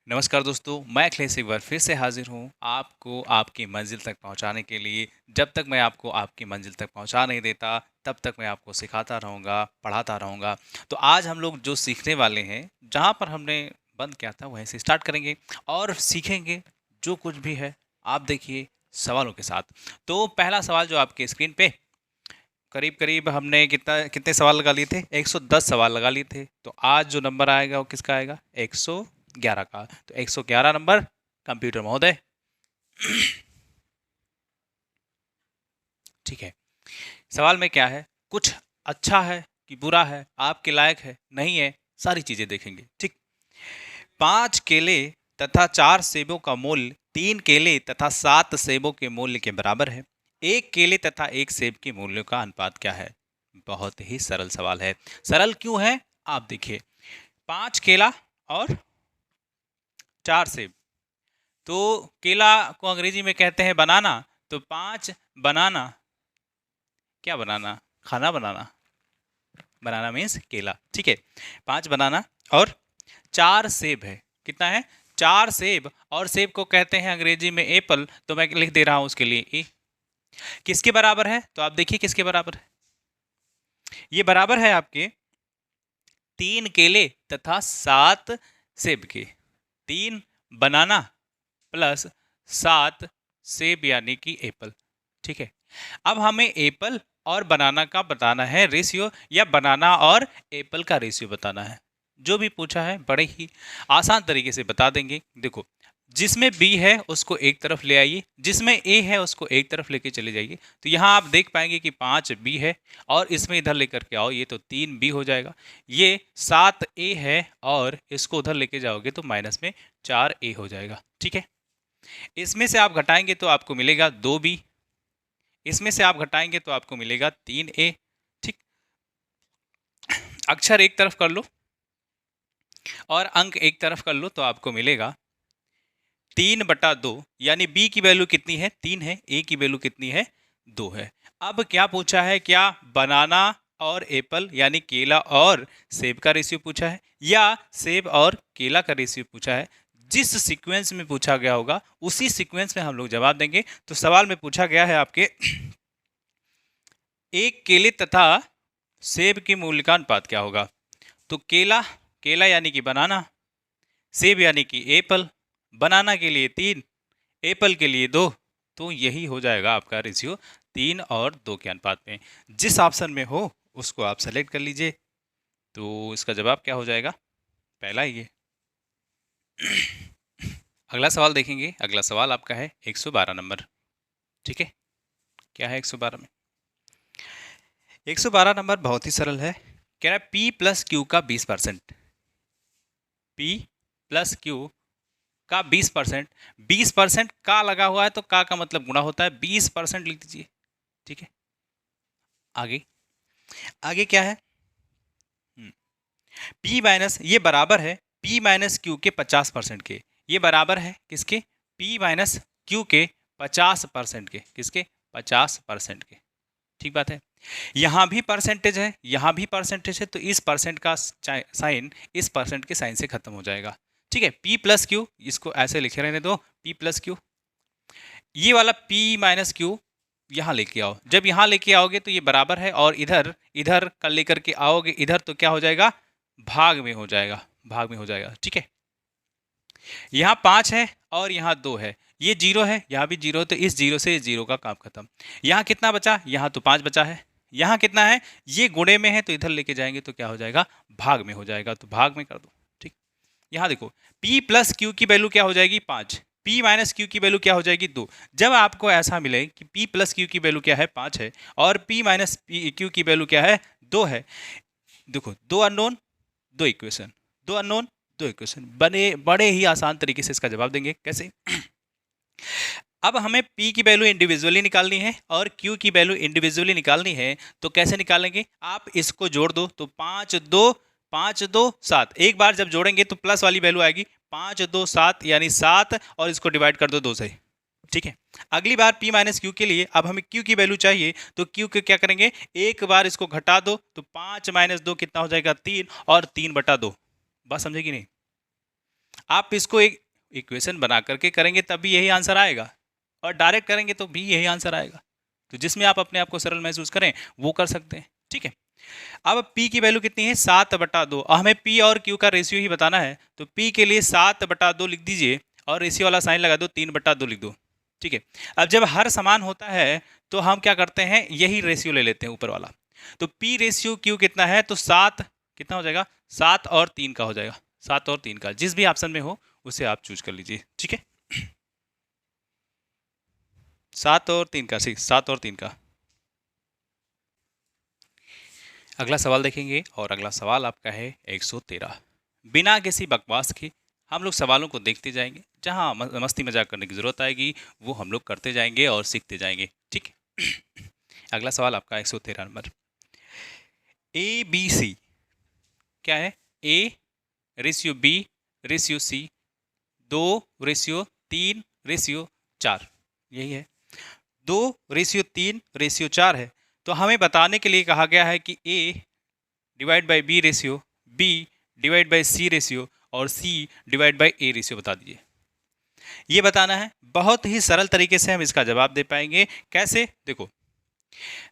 नमस्कार दोस्तों, मैं अखिलेश एक बार फिर से हाजिर हूँ आपको आपकी मंजिल तक पहुँचाने के लिए। जब तक मैं आपको आपकी मंजिल तक पहुँचा नहीं देता, तब तक मैं आपको सिखाता रहूँगा, पढ़ाता रहूँगा। तो आज हम लोग जो सीखने वाले हैं, जहाँ पर हमने बंद किया था वहीं से स्टार्ट करेंगे और सीखेंगे जो कुछ भी है। आप देखिए सवालों के साथ। तो पहला सवाल जो आपके स्क्रीन पे करीब-करीब हमने कितने सवाल लगा लिए थे? 110 सवाल लगा लिए थे। तो आज जो नंबर आएगा वो किसका आएगा? 111 का। तो 111 नंबर कंप्यूटर महोदय। ठीक है। सवाल में क्या है? कुछ अच्छा है कि बुरा है, आपके लायक है, नहीं है, सारी चीजें देखेंगे। ठीक। 5 केले तथा 4 सेबों का मूल्य 3 केले तथा 7 सेबों के मूल्य के बराबर है। एक केले तथा एक सेब के मूल्यों का अनुपात क्या है? बहुत ही सरल सवाल है। सरल क्यों है? आप देखिए, 5 केला और 4 सेब। तो केला को अंग्रेजी में कहते हैं बनाना। तो 5 बनाना, क्या बनाना? खाना बनाना। बनाना मीन्स केला। ठीक है। 5 बनाना और 4 सेब है। कितना है? 4 सेब। और सेब को कहते हैं अंग्रेजी में एप्पल। तो मैं लिख दे रहा हूं उसके लिए ए। किसके बराबर है? तो आप देखिए किसके बराबर है। ये बराबर है आपके 3 केले तथा 7 सेब के। 3 बनाना प्लस 7 सेब यानी कि एप्पल। ठीक है। अब हमें एप्पल और बनाना का बताना है रेशियो, या बनाना और एप्पल का रेशियो बताना है। जो भी पूछा है बड़े ही आसान तरीके से बता देंगे। देखो, जिसमें बी है उसको एक तरफ ले आइए, जिसमें ए है उसको एक तरफ लेके चले जाइए। तो यहाँ आप देख पाएंगे कि 5 बी है और इसमें इधर लेकर के आओ, ये तो 3 बी हो जाएगा। ये 7 ए है और इसको उधर लेके जाओगे तो माइनस में 4 ए हो जाएगा। ठीक है। इसमें से आप घटाएंगे तो आपको मिलेगा 2 बी। इसमें से आप घटाएंगे तो आपको मिलेगा 3 ए। ठीक। अक्षर एक तरफ कर लो और अंक एक तरफ कर लो तो आपको मिलेगा 3/2। यानी बी की वैल्यू कितनी है? 3 है। ए की वैल्यू कितनी है? 2 है। अब क्या पूछा है? क्या बनाना और एप्पल यानी केला और सेब का रेशियो पूछा है, या सेब और केला का रेशियो पूछा है? जिस सीक्वेंस में पूछा गया होगा उसी सीक्वेंस में हम लोग जवाब देंगे। तो सवाल में पूछा गया है आपके एक केले तथा सेब के मूल्य का अनुपात क्या होगा? तो केला, केला यानी कि बनाना, सेब यानी कि एप्पल। बनाना के लिए 3, एप्पल के लिए 2। तो यही हो जाएगा आपका रेशियो 3 और 2 के अनुपात में। जिस ऑप्शन में हो उसको आप सेलेक्ट कर लीजिए। तो इसका जवाब क्या हो जाएगा? पहला ही है। अगला सवाल देखेंगे। अगला सवाल आपका है 112 नंबर। ठीक है। क्या है 112 में? 112 नंबर बहुत ही सरल है। कह रहा है P प्लस क्यू का 20%। P प्लस क्यू का 20%। 20% का लगा हुआ है तो का मतलब गुणा होता है। 20% लिख दीजिए। ठीक है। आगे आगे क्या है? P माइनस, ये बराबर है P माइनस क्यू के 50% के। ये बराबर है किसके? P माइनस क्यू के 50% के। किसके? 50% के। ठीक बात है। यहाँ भी परसेंटेज है, यहाँ भी परसेंटेज है, तो इस परसेंट का साइन इस परसेंट के साइन से खत्म हो जाएगा। ठीक है। P प्लस क्यू, इसको ऐसे लिखे रहने दो, P प्लस क्यू। ये वाला P माइनस क्यू यहाँ लेके आओ। जब यहाँ लेके आओगे तो ये बराबर है, और इधर इधर कर लेकर के आओगे इधर तो क्या हो जाएगा? भाग में हो जाएगा। भाग में हो जाएगा। ठीक है। यहाँ 5 है और यहाँ 2 है, ये 0 है, यहाँ भी 0 है, तो इस 0 से इस 0 का काम खत्म। यहाँ कितना बचा? यहाँ तो 5 बचा है। यहाँ कितना है? ये गुणे में है तो इधर लेके जाएंगे तो क्या हो जाएगा? भाग में हो जाएगा। तो भाग में कर दो। ठीक। यहाँ देखो, P प्लस क्यू की वैल्यू क्या हो जाएगी? 5। P माइनस क्यू की वैल्यू क्या हो जाएगी? 2। जब आपको ऐसा मिले कि P प्लस क्यू की वैल्यू क्या है? 5 है, और P माइनस क्यू की वैल्यू क्या है? 2 है। देखो, 2 अननोन 2 इक्वेशन, 2 अननोन 2 इक्वेशन। बड़े ही आसान तरीके से इसका जवाब देंगे। कैसे? अब हमें P की वैल्यू इंडिविजुअली निकालनी है और Q की वैल्यू इंडिविजुअली निकालनी है। तो कैसे निकालेंगे? आप इसको जोड़ दो तो 5 2 7। एक बार जब जोड़ेंगे तो प्लस वाली वैल्यू आएगी 5 2 7, यानी 7, और इसको डिवाइड कर दो 2 से। ठीक है। अगली बार P माइनस क्यू के लिए अब हमें Q की वैल्यू चाहिए, तो Q के क्या करेंगे? एक बार इसको घटा दो तो 5 माइनस 2 कितना हो जाएगा? 3, और 3/2। बात समझे कि नहीं? आप इसको एक इक्वेशन बना करके करेंगे तब भी यही आंसर आएगा, और डायरेक्ट करेंगे तो भी यही आंसर आएगा। तो जिसमें आप अपने आप को सरल महसूस करें वो कर सकते हैं, ठीक है। अब P की वैल्यू कितनी है 7/2, हमें P और Q का रेशियो ही बताना है, तो P के लिए 7/2 लिख दीजिए और रेशियो वाला साइन लगा दो, 3/2 लिख दो, ठीक है। अब जब हर समान होता है तो हम क्या करते हैं, यही रेशियो ले लेते हैं ऊपर वाला। तो P रेशियो Q कितना है, तो 7 कितना हो जाएगा, 7 और 3 का हो जाएगा, 7 और 3 का, जिस भी ऑप्शन में हो उसे आप चूज कर लीजिए, ठीक है। 7 और 3 का, 7 और 3 का। अगला सवाल देखेंगे और अगला सवाल आपका है 113। बिना किसी बकवास के हम लोग सवालों को देखते जाएंगे, जहां मस्ती मजाक करने की जरूरत आएगी वो हम लोग करते जाएंगे और सीखते जाएंगे, ठीक है। अगला सवाल आपका 113 नंबर। ए बी सी क्या है, A ratio B ratio C 2:3:4, यही है। 2:3:4 है, तो हमें बताने के लिए कहा गया है कि A divide by B ratio, B divide by C ratio और C divide by A ratio बता दीजिए। ये बताना है, बहुत ही सरल तरीके से हम इसका जवाब दे पाएंगे। कैसे, देखो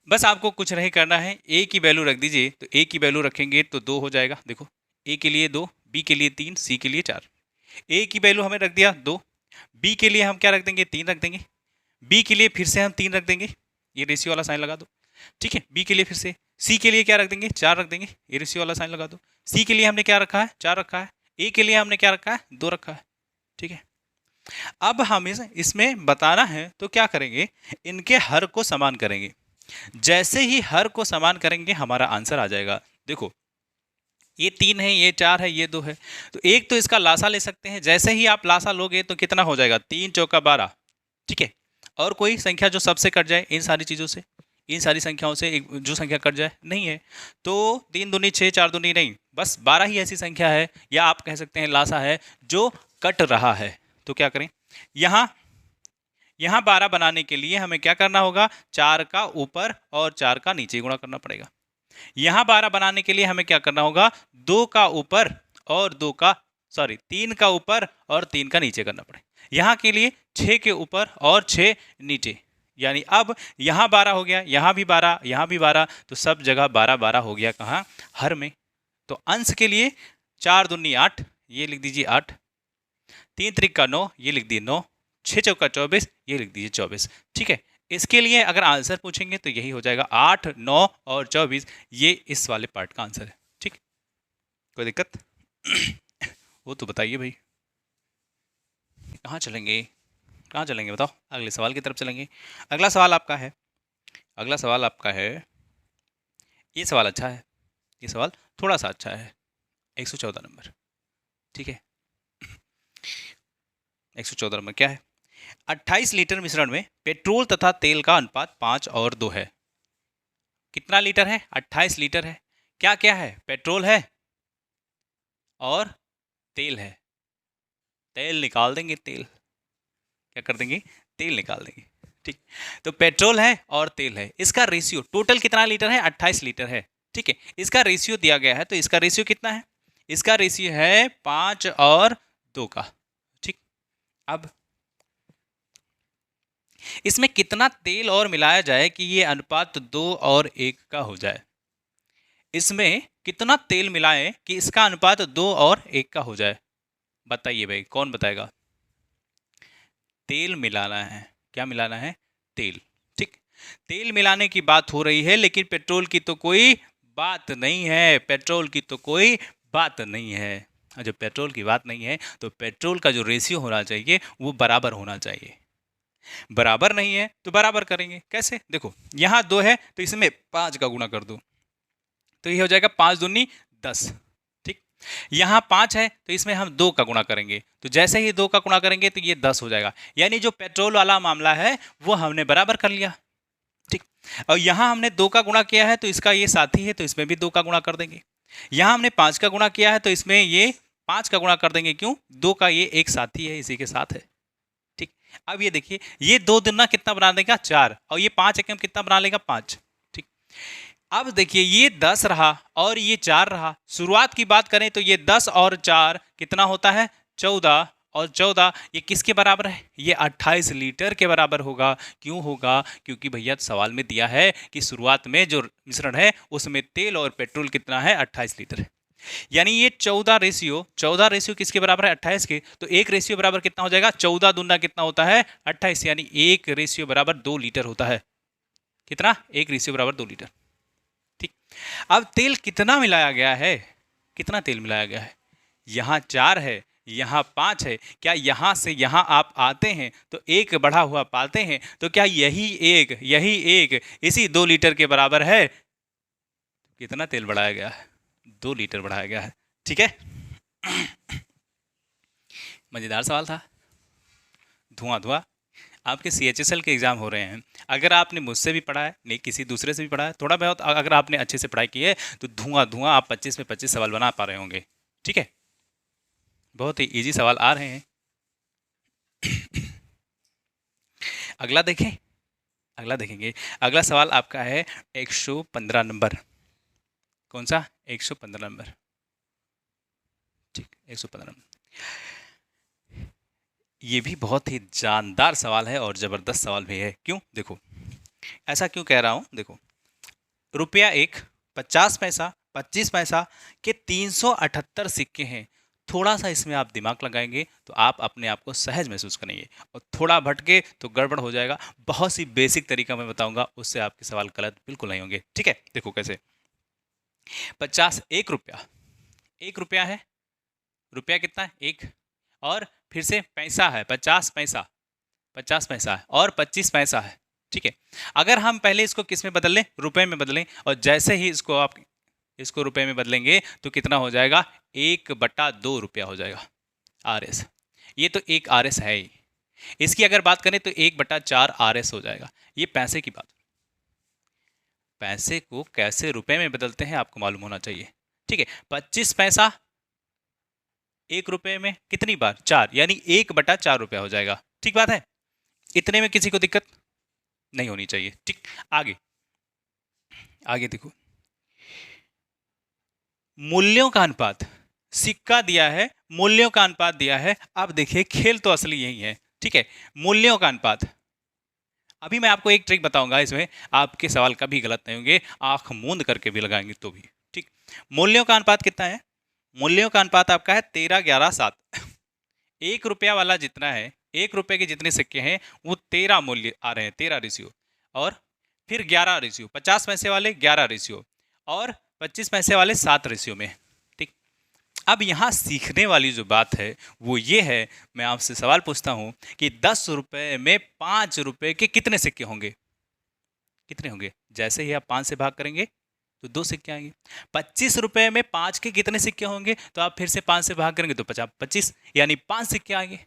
बस आपको कुछ नहीं करना है, A की वैल्यू रख दीजिए, तो A की वैल्यू रखेंगे तो 2 हो जाएगा। देखो A के लिए 2, B के लिए 3, C के लिए 4। A की वैल्यू हमें रख दिया 2, B के लिए हम क्या रख देंगे, 3 रख देंगे, B के लिए फिर से हम 3 रख देंगे, ये रेशियो वाला साइन लगा दो, ठीक है। B के लिए फिर से, C के लिए क्या रख देंगे, 4 रख देंगे, ये रेशियो वाला साइन लगा दो। C के लिए हमने क्या रखा है, 4 रखा है। A के लिए हमने क्या रखा है, 2 रखा है, ठीक है। अब हम इसमें बताना है तो क्या करेंगे, इनके हर को समान करेंगे। जैसे ही हर को समान करेंगे हमारा आंसर आ जाएगा। देखो ये 3 है, ये 4 है, ये 2 है, तो एक तो इसका लासा ले सकते हैं। जैसे ही आप लासा लोगे तो कितना हो जाएगा, 3 चौका 12, ठीक है। और कोई संख्या जो सबसे कट जाए, इन सारी चीज़ों से, इन सारी संख्याओं से एक जो संख्या कट जाए, नहीं है तो 3 दूनी 6, 4 दूनी नहीं, बस 12 ही ऐसी संख्या है, या आप कह सकते हैं लासा है जो कट रहा है। तो क्या करें, यहाँ 12 बनाने के लिए हमें क्या करना होगा, 4 का ऊपर और 4 का नीचे गुणा करना पड़ेगा। यहाँ 12 बनाने के लिए हमें क्या करना होगा, 2 का ऊपर और 3 का ऊपर और 3 का नीचे करना पड़ेगा। यहाँ के लिए 6 के ऊपर और 6 नीचे, यानी अब यहाँ 12 हो गया, यहाँ भी 12, यहाँ भी 12, तो सब जगह 12 हो गया, कहाँ, हर में। तो अंश के लिए 4 दूनी 8, ये लिख दीजिए 8, 3 त्रिक 9, ये लिख दिए 9, 6 चौका 24, ये लिख दीजिए 24, ठीक है। इसके लिए अगर आंसर पूछेंगे तो यही हो जाएगा 8, 9 और 24, ये इस वाले पार्ट का आंसर है, ठीक। कोई दिक्कत वो तो बताइए भाई, कहाँ चलेंगे, कहाँ चलेंगे बताओ, अगले सवाल की तरफ चलेंगे। अगला सवाल आपका है, अगला सवाल आपका है, ये सवाल अच्छा है, ये सवाल थोड़ा सा अच्छा है, 114 नंबर, ठीक है। 114 नंबर क्या है, 28 लीटर मिश्रण में पेट्रोल तथा तेल का अनुपात 5 और 2 है। कितना लीटर है, 28 लीटर है। क्या क्या है, पेट्रोल है और तेल है। तेल निकाल देंगे, तेल क्या कर देंगे, तेल निकाल देंगे, ठीक। तो पेट्रोल है और तेल है, इसका रेशियो टोटल कितना लीटर है, 28 लीटर है, ठीक है। इसका रेशियो दिया गया है, तो इसका रेशियो कितना है, इसका रेशियो है 5 और 2 का, ठीक। अब इसमें कितना तेल और मिलाया जाए कि ये अनुपात 2 और 1 का हो जाए। इसमें कितना तेल मिलाएं कि इसका अनुपात 2 और 1 का हो जाए, बताइए भाई, कौन बताएगा। तेल मिलाना है, क्या मिलाना है, तेल, ठीक। तेल मिलाने की बात हो रही है, लेकिन पेट्रोल की तो कोई बात नहीं है, पेट्रोल की तो कोई बात नहीं है। जब पेट्रोल की बात नहीं है तो पेट्रोल का जो रेशियो होना चाहिए वो बराबर होना चाहिए। बराबर नहीं है तो बराबर करेंगे, कैसे, देखो यहाँ 2 है तो इसमें 5 का गुणा कर दो, तो ये हो जाएगा 5 दूनी 10, ठीक। यहाँ 5 है तो इसमें हम 2 का गुणा करेंगे, तो जैसे ही 2 का गुणा करेंगे तो ये 10 हो जाएगा, यानी जो पेट्रोल वाला मामला है वो हमने बराबर कर लिया, ठीक। और यहाँ हमने 2 का गुणा किया है तो इसका ये साथी है, तो इसमें भी 2 का गुणा कर देंगे। यहाँ हमने 5 का गुणा किया है तो इसमें ये 5 का गुणा कर देंगे, क्यों, 2 का ये एक साथी है, इसी के साथ है, ठीक। अब ये देखिए, ये 2 दूना कितना बना देगा, 4, और ये 5 एकम कितना बना लेगा, 5, ठीक। अब देखिए ये 10 रहा और ये 4 रहा। शुरुआत की बात करें तो ये 10 और 4 कितना होता है, 14 और 14 ये किसके बराबर है? ये 28 लीटर के बराबर होगा। क्यों होगा? क्योंकि भैया सवाल में दिया है कि शुरुआत में जो मिश्रण है उसमें तेल और पेट्रोल कितना है? 28 लीटर है। यानी ये 14 रेशियो किसके बराबर है? 28 के। तो एक रेशियो बराबर कितना हो जाएगा? 14 दूना कितना होता है? 28। यानी एक रेशियो बराबर 2 लीटर होता है। कितना? एक रेशियो बराबर 2 लीटर। ठीक। अब तेल कितना मिलाया गया है? कितना तेल मिलाया गया है? यहाँ 4 है, यहाँ 5 है। क्या यहाँ से यहाँ आप आते हैं तो एक बढ़ा हुआ पाते हैं, तो क्या यही एक इसी 2 लीटर के बराबर है? कितना तेल बढ़ाया गया है? 2 लीटर बढ़ाया गया है। ठीक है। मजेदार सवाल था। धुआं धुआं। आपके CHSL के एग्जाम हो रहे हैं। अगर आपने मुझसे भी पढ़ा है, नहीं किसी दूसरे से भी पढ़ा है, थोड़ा बहुत अगर आपने अच्छे से पढ़ाई की है तो धुआं धुआं आप 25 में 25 सवाल बना पा रहे होंगे। ठीक है। बहुत ही इजी सवाल आ रहे हैं। अगला देखें। अगला देखेंगे। अगला सवाल आपका है 115 नंबर। कौन सा? 115 नंबर। ठीक, 115 नंबर। ये भी बहुत ही जानदार सवाल है और ज़बरदस्त सवाल भी है। क्यों? देखो, ऐसा क्यों कह रहा हूँ? देखो, रुपया 1, 50 पैसा, 25 पैसा के 378 सिक्के हैं। थोड़ा सा इसमें आप दिमाग लगाएंगे तो आप अपने आप को सहज महसूस करेंगे, और थोड़ा भटके तो गड़बड़ हो जाएगा। बहुत सी बेसिक तरीका मैं बताऊंगा, उससे आपके सवाल गलत बिल्कुल नहीं होंगे। ठीक है। देखो कैसे। 50, 1 रुपया है। रुपया कितना है? 1। और फिर से पैसा है, 50 पैसा, 50 पैसा है, और 25 पैसा है। ठीक है। अगर हम पहले इसको किस में बदल लें? रुपए में बदलें, और जैसे ही इसको आप इसको रुपए में बदलेंगे तो कितना हो जाएगा? 1/2 रुपया हो जाएगा। RS। ये तो 1 RS है ही। इसकी अगर बात करें तो 1/4 RS हो जाएगा। ये पैसे की बात। पैसे को कैसे रुपए में बदलते हैं आपको मालूम होना चाहिए। ठीक है। 25 पैसा 1 रुपए में कितनी बार? 4, यानी 1/4 रुपया हो जाएगा। ठीक बात है। इतने में किसी को दिक्कत नहीं होनी चाहिए। ठीक। आगे आगे देखो, मूल्यों का अनुपात। सिक्का दिया है, मूल्यों का अनुपात दिया है। अब देखिए, खेल तो असली यही है। ठीक है। मूल्यों का अनुपात। अभी मैं आपको एक ट्रिक बताऊंगा, इसमें आपके सवाल कभी गलत नहीं होंगे, आंख मूंद करके भी लगाएंगे तो भी। ठीक। मूल्यों का अनुपात कितना है? मूल्यों का अनुपात आपका है 13, 11, 7। 1 रुपया वाला जितना है, 1 रुपये के जितने सिक्के हैं वो 13 मूल्य आ रहे हैं, 13 रेशियो। और फिर 11 रेशियो, 50 पैसे वाले 11 रेशियो, और 25 पैसे वाले 7 रेशियो में। ठीक। अब यहाँ सीखने वाली जो बात है वो ये है, मैं आपसे सवाल पूछता हूँ कि 10 रुपये में 5 रुपये के कितने सिक्के होंगे? कितने होंगे? जैसे ही आप 5 से भाग करेंगे तो 2 सिक्के आएंगे। 25 रुपये में 5 के कितने सिक्के होंगे? तो आप फिर से 5 से भाग करेंगे तो 25, यानी 5 सिक्के आएंगे।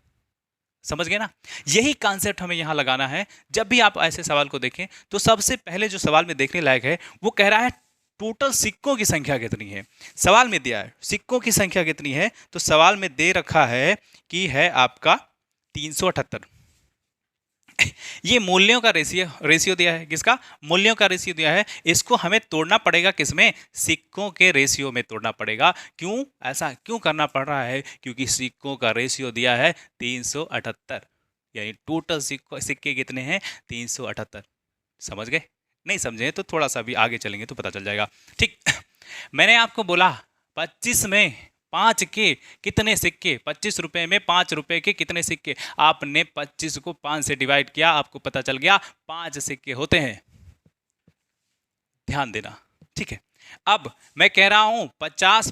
समझ गए ना? यही कॉन्सेप्ट हमें यहाँ लगाना है। जब भी आप ऐसे सवाल को देखें तो सबसे पहले जो सवाल में देखने लायक है वो कह रहा है टोटल सिक्कों की संख्या कितनी है। सवाल में दिया है सिक्कों की संख्या कितनी है, तो सवाल में दे रखा है कि है आपका 378। ये मूल्यों का रेशियो दिया है। किसका? मूल्यों का रेशियो दिया है। इसको हमें तोड़ना पड़ेगा किसमें? सिक्कों के रेशियो में तोड़ना पड़ेगा। क्यों? ऐसा क्यों करना पड़ रहा है? क्योंकि सिक्कों का रेशियो दिया है 378, यानी टोटल सिक्के कितने हैं? 378। समझ गए? नहीं समझे तो थोड़ा सा भी आगे चलेंगे तो पता चल जाएगा। ठीक। मैंने आपको बोला 25 में 5 के कितने सिक्के? 25 रुपए में 5 रुपए के कितने सिक्के? आपने 25 को 5 से डिवाइड किया, आपको पता चल गया 5 सिक्के होते हैं। ध्यान देना। ठीक है। अब मैं कह रहा हूं 50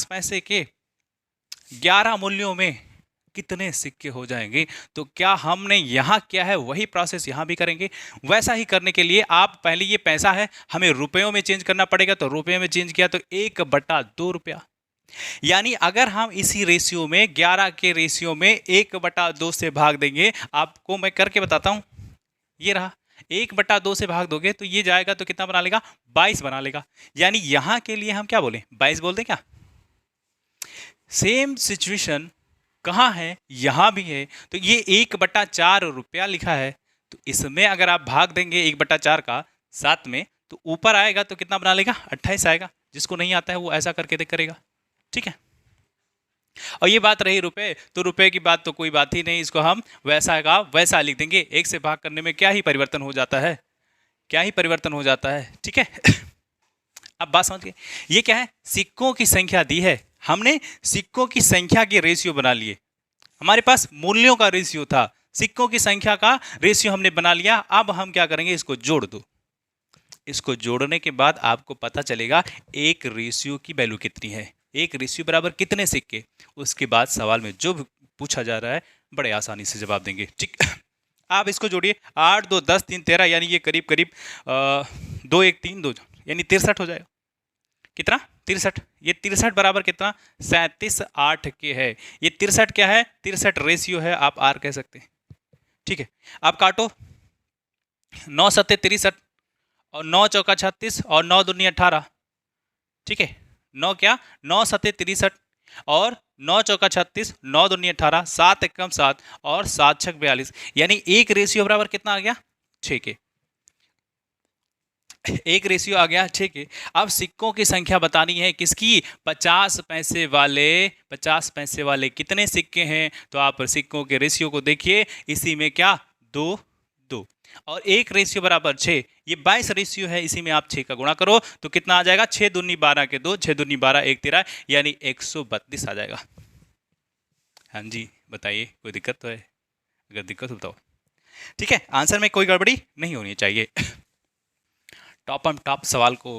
पैसे के 11 मूल्यों में कितने सिक्के हो जाएंगे? तो क्या हमने यहाँ किया है वही प्रोसेस यहाँ भी करेंगे। वैसा ही करने के लिए आप पहले, ये पैसा है, हमें रुपयों में चेंज करना पड़ेगा, तो रुपये में चेंज किया तो 1/2 रुपया। यानी अगर हम इसी रेशियो में 11 के रेशियो में 1/2 से भाग देंगे, आपको मैं करके बताता हूं। ये रहा, 1/2 से भाग दोगे तो ये जाएगा तो कितना बना लेगा? 22 बना लेगा। यानी यहां के लिए हम क्या बोले? 22 बोल दें क्या? सेम सिचुएशन कहां है? यहां भी है। तो ये 1/4 रुपया लिखा है, तो इसमें अगर आप भाग देंगे 1/4 का 7 में, तो ऊपर आएगा तो कितना बना लेगा? 28 आएगा। जिसको नहीं आता है वो ऐसा करके देख करेगा। ठीक है। और ये बात रही रुपए, तो रुपए की बात तो कोई बात ही नहीं, इसको हम वैसा का वैसा लिख देंगे। एक से भाग करने में क्या ही परिवर्तन हो जाता है, क्या ही परिवर्तन हो जाता है, ठीक है। अब बात समझ गए, ये क्या है, सिक्कों की संख्या दी है, हमने सिक्कों की संख्या के रेशियो बना लिए। हमारे पास मूल्यों का रेशियो था, सिक्कों की संख्या का रेशियो हमने बना लिया। अब हम क्या करेंगे, इसको जोड़ दो। इसको जोड़ने के बाद आपको पता चलेगा एक रेशियो की वैल्यू कितनी है, एक रेशियो बराबर कितने सिक्के। उसके बाद सवाल में जो भी पूछा जा रहा है बड़े आसानी से जवाब देंगे, ठीक। आप इसको जोड़िए, 8 2 10 3 13, यानी ये करीब करीब 2 1 3 2 यानी 63 हो जाएगा। कितना, 63। ये 63 बराबर कितना, 37 8 के है। ये 63 क्या है, 63 रेशियो है, आप आर कह सकते हैं, ठीक है। आप काटो, 9 सत्ते 63 और 9 चौका 36 और 9 दूनी 18, ठीक है। 9 क्या, 9 सत्ते 63 और 9 चौका 36, 9 दूनी 18, 7 एकम 7 और 7 छक 42, यानी एक रेशियो बराबर कितना आ गया, 6 के। एक रेशियो आ गया 6 के। अब सिक्कों की संख्या बतानी है किसकी, 50 पैसे वाले। 50 पैसे वाले कितने सिक्के हैं, तो आप सिक्कों के रेशियो को देखिए, इसी में क्या 2 2 और एक रेशियो बराबर 6, ये 22 रेशियो है, इसी में आप 6 का गुणा करो तो कितना आ जाएगा, 6 दूनी 12 के 2, 6 दूनी 12 1 13, यानी 132 आ जाएगा। हाँ जी बताइए, कोई दिक्कत तो है, अगर दिक्कत हो बताओ, ठीक है। आंसर में कोई गड़बड़ी नहीं होनी चाहिए। टॉप एंड टॉप सवाल को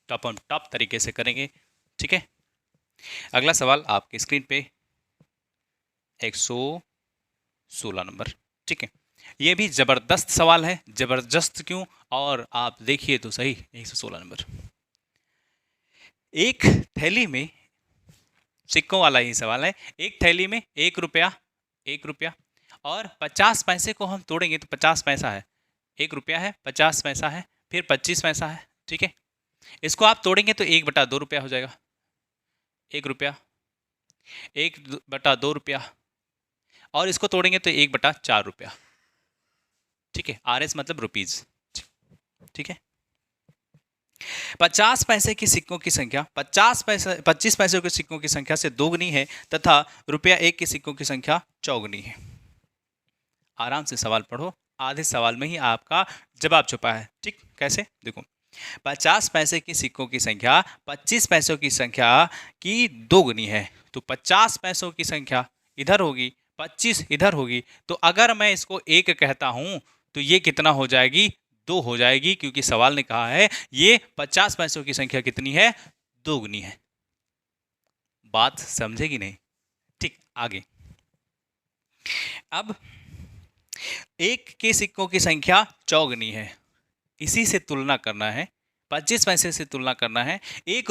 टॉप एंड टॉप तरीके से करेंगे, ठीक है। अगला सवाल आपके स्क्रीन पे 116 नंबर, ठीक है। ये भी जबरदस्त सवाल है, जबरदस्त क्यों, और आप देखिए तो सही, 116 नंबर। एक थैली में, सिक्कों वाला ही सवाल है, एक थैली में 1 रुपया और 50 पैसे को हम तोड़ेंगे तो 50 पैसा है, 1 रुपया है, 50 पैसा है, फिर 25 पैसा है, ठीक है। इसको आप तोड़ेंगे तो 1/2 रुपया हो जाएगा, 1 रुपया, 1/2 रुपया, और इसको तोड़ेंगे तो 1/4 रुपया, ठीक है। RS मतलब रुपीज, ठीक है। 50 पैसे की सिक्कों की संख्या 25 पैसे के सिक्कों की संख्या से दोगुनी है तथा रुपया 1 के सिक्कों की संख्या चौगुनी है। आराम से सवाल पढ़ो, आधे सवाल में ही आपका जवाब छुपा है, ठीक। कैसे, देखो, 50 पैसे की सिक्कों की संख्या 25 पैसों की संख्या की दोगुनी है, तो 50 पैसों की संख्या इधर होगी, 25 इधर होगी, तो अगर मैं इसको 1 कहता हूं तो ये कितना हो जाएगी, 2 हो जाएगी, क्योंकि सवाल ने कहा है ये 50 पैसों की संख्या कितनी है, दोगुनी है। बात समझेगी नहीं, ठीक। आगे, अब 1 के सिक्कों की संख्या चौगुनी है, इसी से तुलना करना है, 25 पैसे से तुलना करना है। 1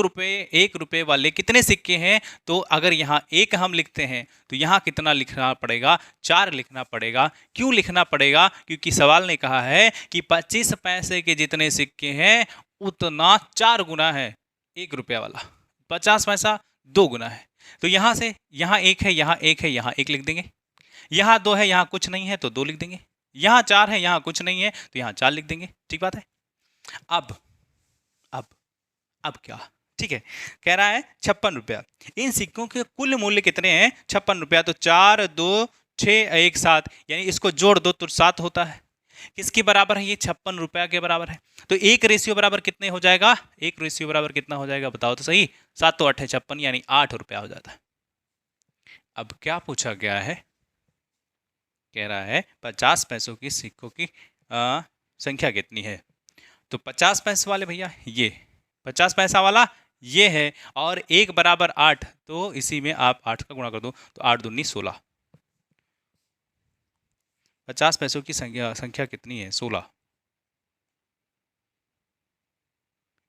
रुपये वाले कितने सिक्के हैं, तो अगर यहाँ 1 हम लिखते हैं तो यहाँ कितना लिखना पड़ेगा, 4 लिखना पड़ेगा। क्यों लिखना पड़ेगा, क्योंकि सवाल ने कहा है कि 25 पैसे के जितने सिक्के हैं उतना 4 गुना है 1 रुपया वाला, 50 पैसा 2 गुना है। तो यहाँ से यहाँ 1 है, यहाँ 1 है, यहाँ 1 लिख देंगे, यहाँ 2 है, यहाँ कुछ नहीं है तो 2 लिख देंगे, यहाँ 4 है, यहाँ कुछ नहीं है तो यहाँ 4 लिख देंगे, ठीक बात है। अब अब क्या, ठीक है, कह रहा है 56 रुपया। इन सिक्कों के कुल मूल्य कितने हैं, 56 रुपया, तो 4 2 6 1 7, यानी इसको जोड़ दो तो 7 होता है। किसके बराबर है, ये 56 रुपया के बराबर है। तो एक रेशियो बराबर कितने हो जाएगा, एक रेशियो बराबर कितना हो जाएगा, बताओ तो सही, 7 तो 8 है 56, यानी 8 रुपया हो जाता है। अब क्या पूछा गया है, कह रहा है 50 पैसों की सिक्कों की संख्या कितनी है, तो 50 पैसे वाले भैया ये 50 पैसा वाला ये है, और 1 बराबर 8, तो इसी में आप 8 का गुणा कर दो तो 8 दूनी 16, 50 पैसों की संख्या कितनी है, 16।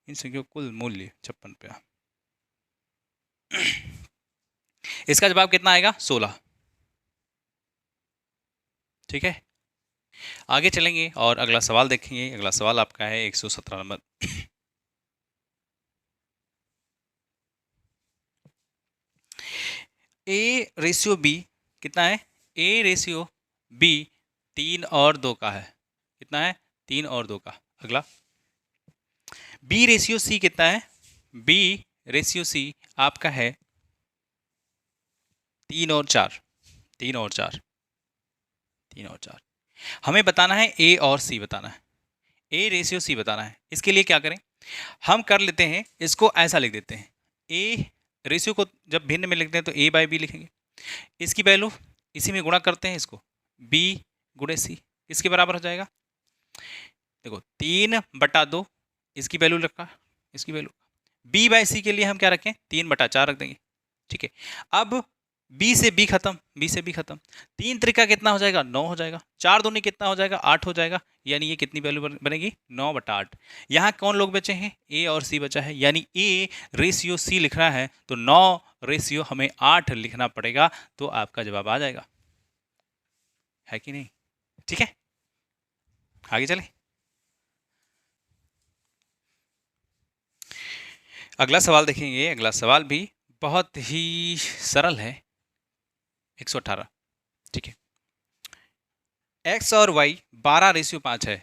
इन संख्या कुल मूल्य 56 रुपया। इसका जवाब कितना आएगा, 16, ठीक है। आगे चलेंगे और अगला सवाल देखेंगे। अगला सवाल आपका है 117 नंबर। ए रेशियो बी कितना है, ए रेशियो बी 3 और 2 का है, कितना है, 3 और 2 का। अगला बी रेशियो सी कितना है, बी रेशियो सी आपका है 3 और 4, 3 और 4, 3 और 4। हमें बताना है ए और सी बताना है, ए रेशियो सी बताना है। इसके लिए क्या करें, हम कर लेते हैं, इसको ऐसा लिख देते हैं, ए रेशियो को जब भिन्न में लिखते हैं तो ए बाई बी लिखेंगे, इसकी वैल्यू इसी में गुणा करते हैं, इसको बी गुणे सी, इसके बराबर हो जाएगा। देखो 3/2 इसकी वैल्यू रखा, इसकी वैल्यू बी बाई सी के लिए हम क्या रखें, 3/4 रख देंगे। ठीक है, अब बी से बी खत्म, बी से बी खत्म, 3 त्रिका कितना हो जाएगा, 9 हो जाएगा, 4 दूनी कितना हो जाएगा, 8 हो जाएगा, यानी ये कितनी वैल्यू बनेगी, 9/8। यहाँ कौन लोग बचे हैं, ए और सी बचा है, यानी ए रेशियो सी लिखना है तो 9 रेशियो हमें 8 लिखना पड़ेगा, तो आपका जवाब आ जाएगा, है कि नहीं। ठीक है, आगे चले। अगला सवाल देखेंगे, अगला सवाल भी बहुत ही सरल है, 118। ठीक है, x और y 12:5 है,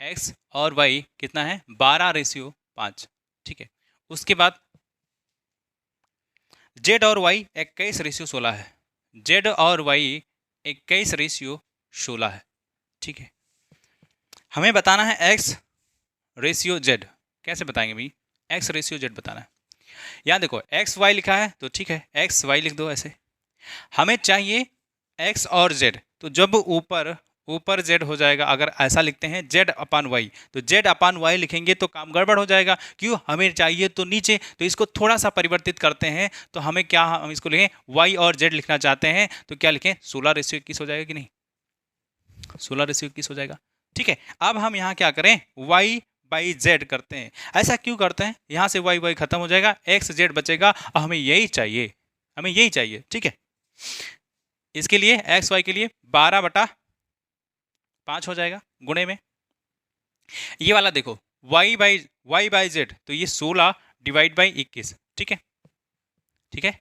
x और y कितना है, 12:5। ठीक है, उसके बाद z और y 21:16 है, z और y 21:16 है। ठीक है, हमें बताना है x रेशियो z, कैसे बताएंगे भाई, x रेशियो z बताना है। यहाँ देखो एक्स वाई लिखा है तो ठीक है, एक्स वाई लिख दो ऐसे। हमें चाहिए x और z, तो जब ऊपर ऊपर z हो जाएगा, अगर ऐसा लिखते हैं z/y, तो z/y लिखेंगे तो काम गड़बड़ हो जाएगा, क्यों, हमें चाहिए तो नीचे, तो इसको थोड़ा सा परिवर्तित करते हैं, तो हमें क्या, हम इसको लिखें y और z लिखना चाहते हैं, तो क्या लिखें, 16:21 हो जाएगा कि नहीं, 16:21 हो जाएगा। ठीक है, अब हम यहाँ क्या करें, y बाई जेड करते हैं। ऐसा क्यों करते हैं, यहाँ से वाई वाई खत्म हो जाएगा, एक्स जेड बचेगा, और हमें यही चाहिए, हमें यही चाहिए। ठीक है, इसके लिए एक्स वाई के लिए 12/5 हो जाएगा गुणे में, ये वाला देखो वाई बाई जेड, तो ये 16 डिवाइड बाई 21। ठीक है, ठीक है,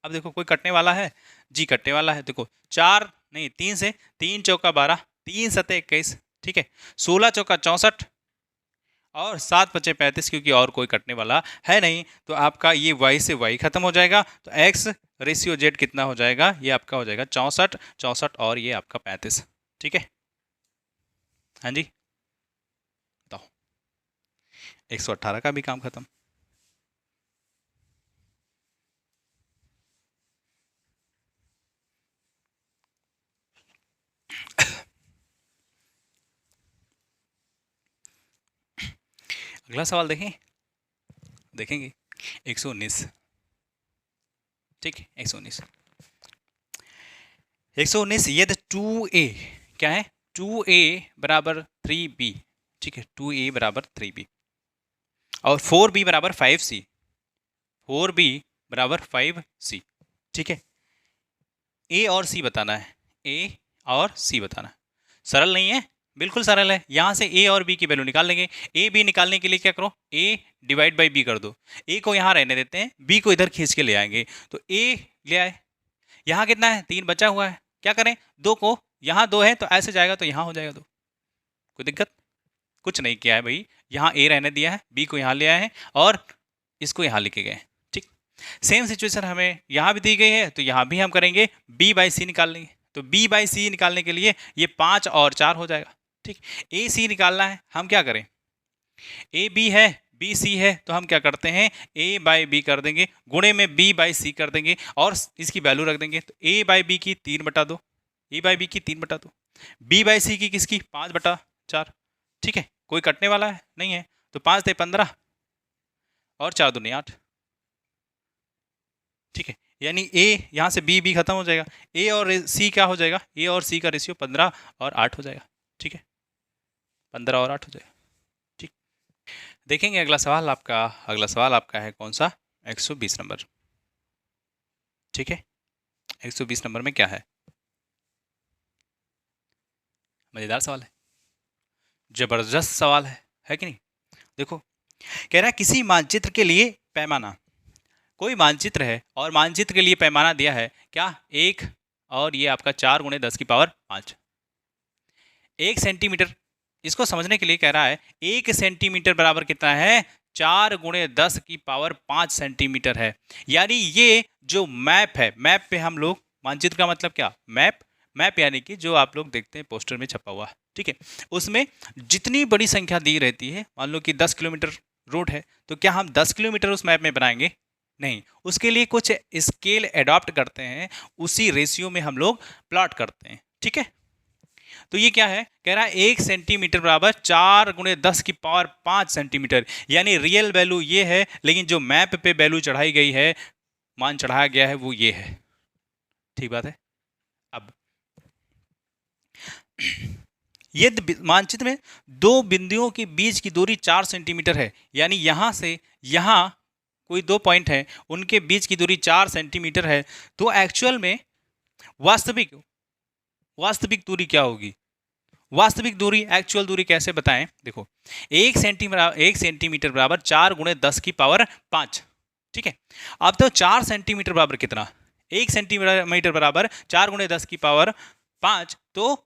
अब देखो कोई कटने वाला है जी, कटने वाला है, देखो 4 नहीं 3 से, 3 चौका 12, 3 सते 21। ठीक है, 16 चौका 64 और 7 पचे 35, क्योंकि और कोई कटने वाला है नहीं, तो आपका ये y से y खत्म हो जाएगा, तो x रेशियो z कितना हो जाएगा, ये आपका हो जाएगा 64, 64 और ये आपका 35। ठीक है, हाँ जी बताओ, 118 का भी काम खत्म। अगला सवाल देखें, देखेंगे 119। ठीक है, 119, 119 यदि 2a क्या है, 2a बराबर 3b। ठीक है, 2a बराबर 3b और 4b बराबर 5c, 4b बराबर 5c। ठीक है, a और c बताना है, a और c बताना है। सरल नहीं है, बिल्कुल सरल है। यहाँ से a और b की वैल्यू निकाल लेंगे। a b निकालने के लिए क्या करो, a डिवाइड बाई b कर दो, a को यहाँ रहने देते हैं, b को इधर खींच के ले आएंगे, तो a ले आए, यहाँ कितना है 3 बचा हुआ है, क्या करें, 2 को, यहाँ 2 है तो ऐसे जाएगा तो यहाँ हो जाएगा 2, कोई दिक्कत, कुछ नहीं किया है भाई, यहाँ a रहने दिया है, b को यहाँ ले आए हैं और इसको यहाँ लेके गए। ठीक, सेम सिचुएशन हमें यहाँ भी दी गई है, तो यहाँ भी हम करेंगे b बाई सी निकाल लेंगे, तो b बाई सी निकालने के लिए ये 5 और 4 हो जाएगा। ठीक, ए सी निकालना है, हम क्या करें, ए बी है बी सी है, तो हम क्या करते हैं, ए बाई बी कर देंगे, गुणे में बी बाई सी कर देंगे और इसकी वैल्यू रख देंगे, तो ए बाई बी की 3/2, ए बाई बी की 3/2, बी बाई सी की किसकी 5/4। ठीक है, कोई कटने वाला है नहीं है, तो 5 × 15 और 4 दूनी 8। ठीक है, यानी ए यहाँ से बी खत्म हो जाएगा, ए और सी क्या हो जाएगा, ए और सी का रेशियो 15 और 8 हो जाएगा। ठीक है, 15 और 8 हो जाएगा। ठीक, देखेंगे अगला सवाल आपका, अगला सवाल आपका है कौन सा, 120 नंबर। ठीक है, 120 नंबर में क्या है, मजेदार सवाल है, जबरदस्त सवाल है कि नहीं। देखो कह रहा है किसी मानचित्र के लिए पैमाना, कोई मानचित्र है और मानचित्र के लिए पैमाना दिया है क्या, 1 और ये आपका 4 × 10⁵ 1 सेंटीमीटर। इसको समझने के लिए कह रहा है 1 सेंटीमीटर बराबर कितना है, 4 × 10⁵ 5 सेंटीमीटर है। यानी ये जो मैप है, मैप पे हम लोग मानचित्र का मतलब क्या? मैप। मैप यानी कि जो आप लोग देखते हैं पोस्टर में छपा हुआ, ठीक है। उसमें जितनी बड़ी संख्या दी रहती है, मान लो कि 10 किलोमीटर रोड है, तो क्या हम 10 किलोमीटर उस मैप में बनाएंगे? नहीं, उसके लिए कुछ स्केल एडॉप्ट करते हैं, उसी रेशियो में हम लोग प्लॉट करते हैं, ठीक है। तो ये क्या है, कह रहा है 1 सेंटीमीटर बराबर 4 गुणे 10 की पावर 5 सेंटीमीटर, यानी रियल वैल्यू ये है, लेकिन जो मैप पे वैल्यू चढ़ाई गई है, मान चढ़ाया गया है, वो ये है। ठीक बात है। अब यदि मानचित्र में दो बिंदुओं के बीच की दूरी 4 सेंटीमीटर है, यानी यहां से यहां कोई दो पॉइंट है, उनके बीच की दूरी 4 सेंटीमीटर है, तो एक्चुअल में वास्तविक वास्तविक दूरी क्या होगी? वास्तविक दूरी, एक्चुअल दूरी कैसे बताएं? देखो, 1 सेंटीमीटर बराबर 4 गुणे 10 की पावर 5, ठीक है। अब तो 4 सेंटीमीटर बराबर कितना? 1 सेंटीमीटर बराबर 4 गुणे 10 की पावर 5, तो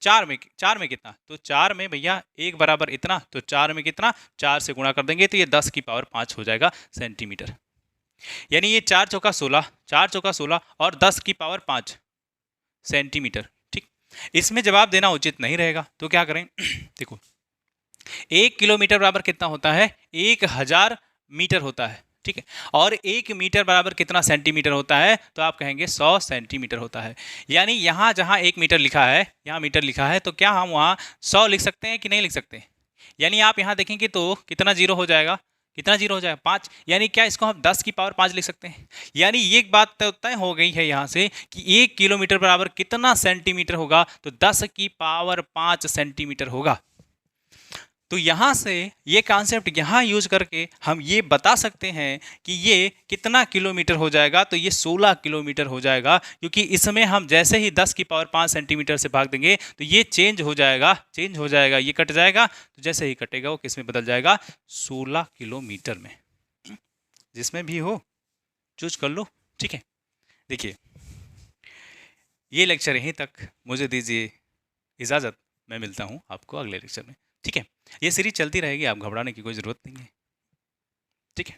4 में कितना? तो 4 में भैया 1 बराबर इतना, तो 4 में कितना? 4 से गुणा कर देंगे तो ये 10 की पावर 5 हो जाएगा सेंटीमीटर। यानी ये 4 चौका 16, 4 चौका 16 और 10 की पावर 5 सेंटीमीटर, ठीक। इसमें जवाब देना उचित नहीं रहेगा, तो क्या करें? देखो, 1 किलोमीटर बराबर कितना होता है? 1000 मीटर होता है, ठीक है। और 1 मीटर बराबर कितना सेंटीमीटर होता है? तो आप कहेंगे 100 सेंटीमीटर होता है। यानी यहाँ जहाँ 1 मीटर लिखा है, यहाँ मीटर लिखा है, तो क्या हम वहाँ 100 लिख सकते हैं कि नहीं लिख सकते? यानी आप यहाँ देखेंगे तो कितना जीरो हो जाएगा? कितना जीरो हो जाएगा? 5। यानी क्या इसको हम 10 की पावर 5 लिख सकते हैं? यानी ये बात तय हो गई है यहाँ से कि 1 किलोमीटर बराबर कितना सेंटीमीटर होगा? तो 10 की पावर 5 सेंटीमीटर होगा। तो यहाँ से ये कॉन्सेप्ट यहाँ यूज करके हम ये बता सकते हैं कि ये कितना किलोमीटर हो जाएगा? तो ये 16 किलोमीटर हो जाएगा, क्योंकि इसमें हम जैसे ही 10 की पावर 5 सेंटीमीटर से भाग देंगे तो ये चेंज हो जाएगा, ये कट जाएगा, तो जैसे ही कटेगा वो किस में बदल जाएगा? 16 किलोमीटर में। जिसमें भी हो चूज कर लो, ठीक है। देखिए, ये लेक्चर यहीं तक, मुझे दीजिए इजाज़त, मैं मिलता हूँ आपको अगले लेक्चर में, ठीक है। ये सीरीज चलती रहेगी, आप घबराने की कोई ज़रूरत नहीं है, ठीक है।